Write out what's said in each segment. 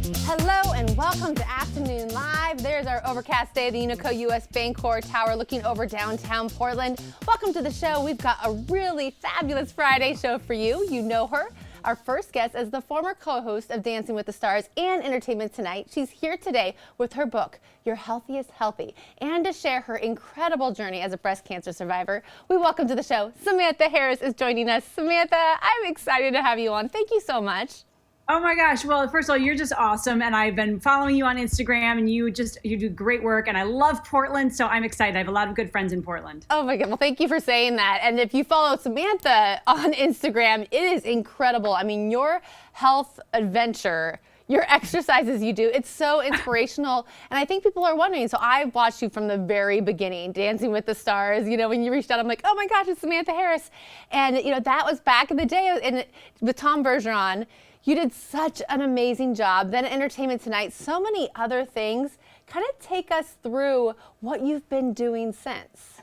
Hello and welcome to Afternoon Live. There's our overcast day at the Unico US Bancorp Tower looking over downtown Portland. Welcome to the show. We've got a really fabulous Friday show for you. You know her. Our first guest is the former co-host of Dancing with the Stars and Entertainment Tonight. She's here today with her book, Your Healthiest Healthy, and to share her incredible journey as a breast cancer survivor. We welcome to the show, Samantha Harris is joining us. Samantha, I'm excited to have you on. Thank you so much. Oh my gosh. Well, first of all, you're just awesome. And I've been following you on Instagram and you do great work. And I love Portland. So I'm excited. I have a lot of good friends in Portland. Oh my God. Well, thank you for saying that. And if you follow Samantha on Instagram, it is incredible. I mean, your health adventure, your exercises you do, it's so inspirational. And I think people are wondering, so I watched you from the very beginning, Dancing with the Stars. You know, when you reached out, I'm like, oh my gosh, it's Samantha Harris. And, you know, that was back in the day and with Tom Bergeron. You did such an amazing job. Then Entertainment Tonight, so many other things. Kind of take us through what you've been doing since.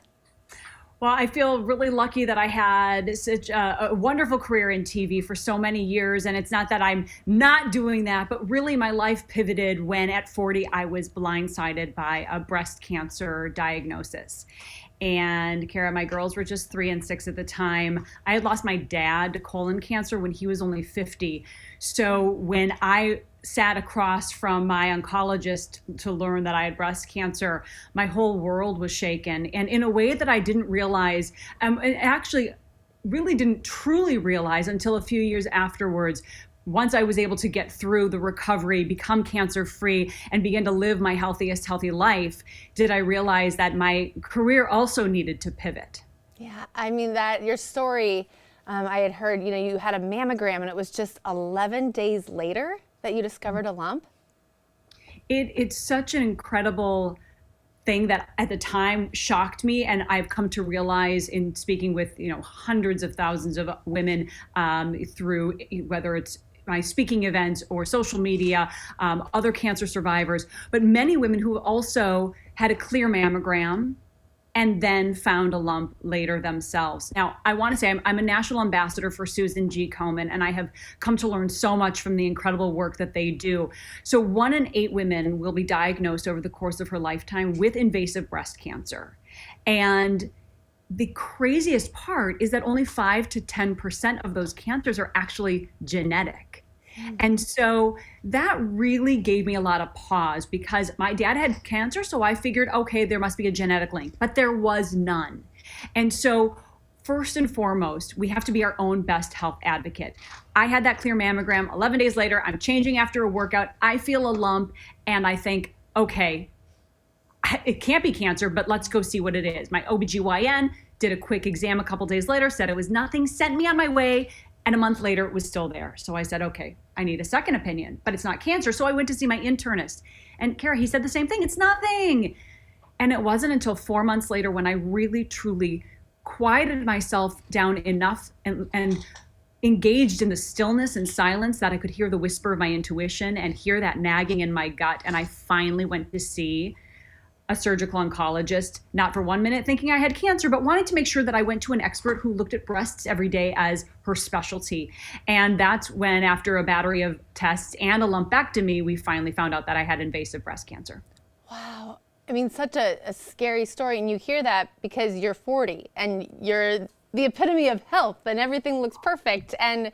Well, I feel really lucky that I had such a wonderful career in TV for so many years. And it's not that I'm not doing that, but really my life pivoted when at 40, I was blindsided by a breast cancer diagnosis. And Kara, my girls were just 3 and 6 at the time. I had lost my dad to colon cancer when he was only 50. So when I sat across from my oncologist to learn that I had breast cancer, my whole world was shaken. And in a way that I didn't realize, and actually really didn't truly realize until a few years afterwards. Once I was able to get through the recovery, become cancer-free, and begin to live my healthiest healthy life, did I realize that my career also needed to pivot. Yeah, I mean, that your story, I had heard, you know, you had a mammogram and it was just 11 days later that you discovered a lump. It's such an incredible thing that at the time shocked me, and I've come to realize in speaking with hundreds of thousands of women through whether it's my speaking events or social media, other cancer survivors, but many women who also had a clear mammogram and then found a lump later themselves. Now, I want to say I'm a national ambassador for Susan G. Komen, and I have come to learn so much from the incredible work that they do. So 1 in 8 women will be diagnosed over the course of her lifetime with invasive breast cancer. And the craziest part is that only 5 to 10% of those cancers are actually genetic. And so that really gave me a lot of pause because my dad had cancer. So I figured, okay, there must be a genetic link, but there was none. And so first and foremost, we have to be our own best health advocate. I had that clear mammogram. 11 days later, I'm changing after a workout. I feel a lump and I think, okay, it can't be cancer, but let's go see what it is. My OBGYN did a quick exam a couple days later, said it was nothing, sent me on my way. And a month later, it was still there. So I said, okay, I need a second opinion, but it's not cancer. So I went to see my internist. And Kara, he said the same thing. It's nothing. And it wasn't until 4 months later when I really, truly quieted myself down enough and engaged in the stillness and silence that I could hear the whisper of my intuition and hear that nagging in my gut. And I finally went to see a surgical oncologist, not for 1 minute thinking I had cancer, but wanted to make sure that I went to an expert who looked at breasts every day as her specialty. And that's when, after a battery of tests and a lumpectomy, we finally found out that I had invasive breast cancer. Wow. I mean, such a scary story. And you hear that because you're 40 and you're the epitome of health and everything looks perfect. And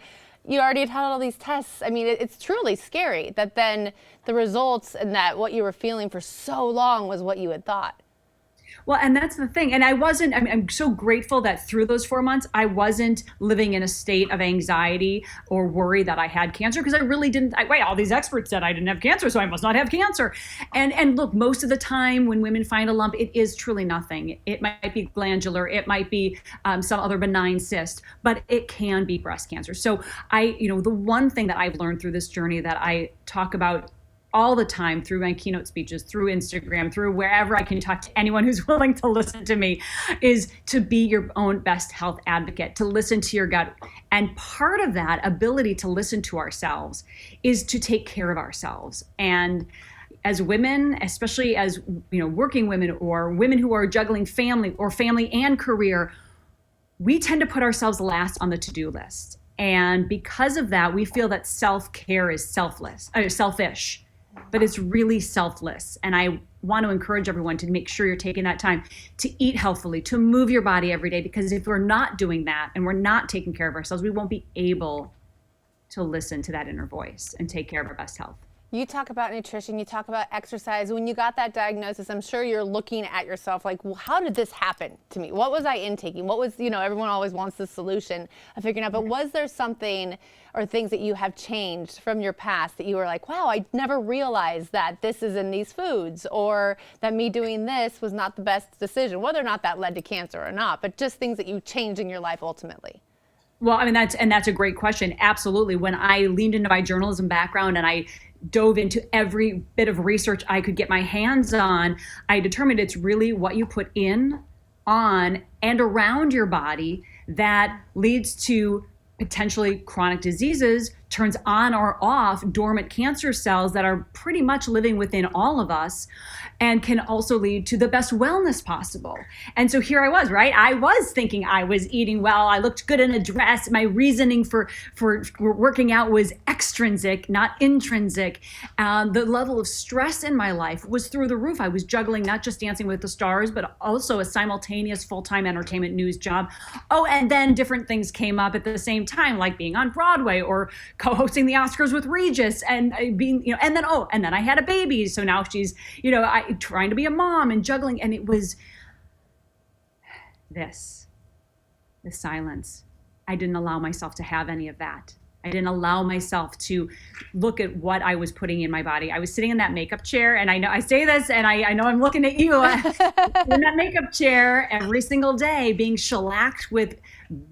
you already had all these tests. I mean, it's truly scary that then the results and that what you were feeling for so long was what you had thought. Well, and that's the thing. And I'm so grateful that through those 4 months, I wasn't living in a state of anxiety or worry that I had cancer because I really didn't. All these experts said I didn't have cancer, so I must not have cancer. And look, most of the time when women find a lump, it is truly nothing. It might be glandular, it might be some other benign cyst, but it can be breast cancer. So the one thing that I've learned through this journey that I talk about all the time through my keynote speeches, through Instagram, through wherever I can talk to anyone who's willing to listen to me, is to be your own best health advocate, to listen to your gut. And part of that ability to listen to ourselves is to take care of ourselves. And as women, especially as working women or women who are juggling family and career, we tend to put ourselves last on the to-do list. And because of that, we feel that self-care is selfish, but it's really selfless. And I want to encourage everyone to make sure you're taking that time to eat healthfully, to move your body every day, because if we're not doing that and we're not taking care of ourselves, we won't be able to listen to that inner voice and take care of our best health. You talk about nutrition, you talk about exercise. When you got that diagnosis, I'm sure you're looking at yourself like, well, how did this happen to me? What was I intaking? What was, everyone always wants the solution of figuring out, but was there something or things that you have changed from your past that you were like, wow, I never realized that this is in these foods, or that me doing this was not the best decision, whether or not that led to cancer or not, but just things that you changed in your life ultimately? Well, I mean, that's a great question. Absolutely. When I leaned into my journalism background and I dove into every bit of research I could get my hands on, I determined it's really what you put in, on, and around your body that leads to potentially chronic diseases, turns on or off dormant cancer cells that are pretty much living within all of us, and can also lead to the best wellness possible. And so here I was, right? I was thinking I was eating well. I looked good in a dress. My reasoning for working out was extrinsic, not intrinsic. The level of stress in my life was through the roof. I was juggling not just Dancing with the Stars, but also a simultaneous full-time entertainment news job. Oh, and then different things came up at the same time, like being on Broadway or co-hosting the Oscars with Regis, and being, and then I had a baby. So now she's, trying to be a mom and juggling. And it was the silence. I didn't allow myself to have any of that. I didn't allow myself to look at what I was putting in my body. I was sitting in that makeup chair, and I know I say this, and I know I'm looking at you in that makeup chair every single day, being shellacked with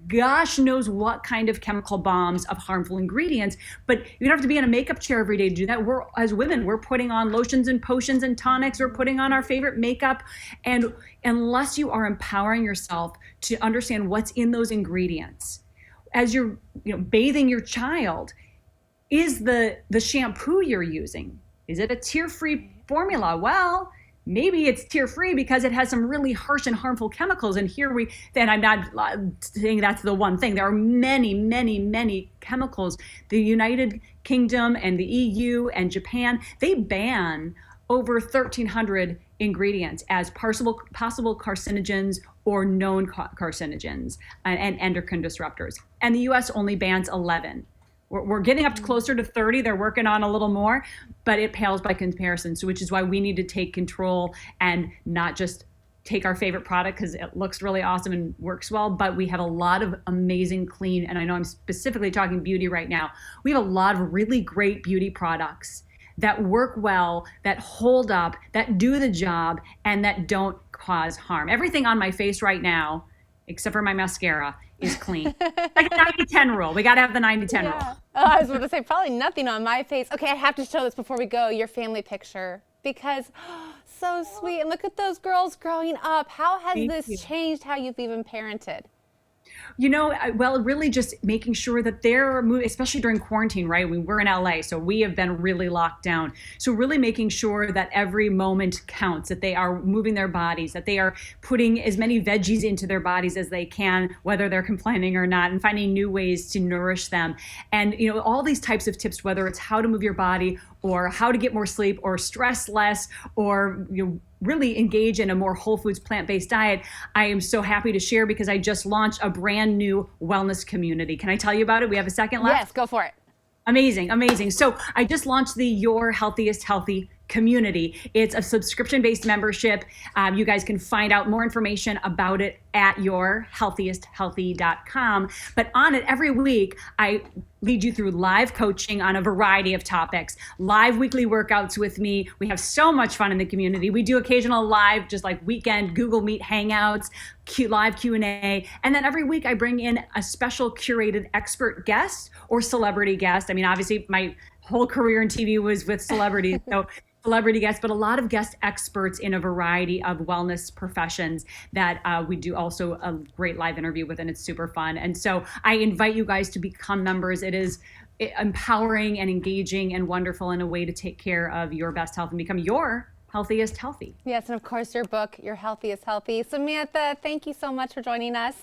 gosh knows what kind of chemical bombs of harmful ingredients. But you don't have to be in a makeup chair every day to do that. As women, we're putting on lotions and potions and tonics. We're putting on our favorite makeup. And unless you are empowering yourself to understand what's in those ingredients, as you're bathing your child, is the shampoo you're using, is it a tear-free formula? Well, maybe it's tear-free because it has some really harsh and harmful chemicals. And then I'm not saying that's the one thing. There are many, many, many chemicals. The United Kingdom and the EU and Japan, they ban over 1,300 ingredients as possible carcinogens or known carcinogens and endocrine disruptors. And the US only bans 11. We're getting up to closer to 30. They're working on a little more, but it pales by comparison. So which is why we need to take control and not just take our favorite product because it looks really awesome and works well, but we have a lot of amazing clean, and I know I'm specifically talking beauty right now. We have a lot of really great beauty products that work well, that hold up, that do the job, and that don't cause harm. Everything on my face right now, except for my mascara, is clean. Like a 90-10 rule. We got to have the 90-10 rule. Oh, I was going to say probably nothing on my face. Okay, I have to show this before we go, your family picture, because so sweet. And look at those girls growing up. How has this changed how you've even parented? Well, really just making sure that they're moving, especially during quarantine, right? We're in LA, so we have been really locked down. So really making sure that every moment counts, that they are moving their bodies, that they are putting as many veggies into their bodies as they can, whether they're complaining or not, and finding new ways to nourish them. And, all these types of tips, whether it's how to move your body or how to get more sleep or stress less or, really engage in a more whole foods, plant-based diet, I am so happy to share because I just launched a brand new wellness community. Can I tell you about it? We have a second left? Yes, go for it. Amazing, amazing. So I just launched the Your Healthiest Healthy community. It's a subscription-based membership. You guys can find out more information about it at yourhealthiesthealthy.com. But on it every week, I lead you through live coaching on a variety of topics, live weekly workouts with me. We have so much fun in the community. We do occasional live, just like weekend Google Meet hangouts, live Q&A. And then every week I bring in a special curated expert guest or celebrity guest. I mean, obviously my whole career in TV was with celebrities. So celebrity guests, but a lot of guest experts in a variety of wellness professions that we do also a great live interview with, and it's super fun. And so I invite you guys to become members. It is empowering and engaging and wonderful in a way to take care of your best health and become your healthiest healthy. Yes, and of course your book, Your Healthiest Healthy. Samantha, thank you so much for joining us.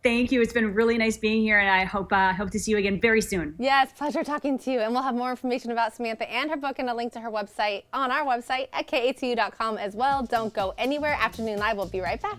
Thank you. It's been really nice being here, and I hope to see you again very soon. Yes, pleasure talking to you. And we'll have more information about Samantha and her book and a link to her website on our website at KATU.com as well. Don't go anywhere. Afternoon Live will be right back.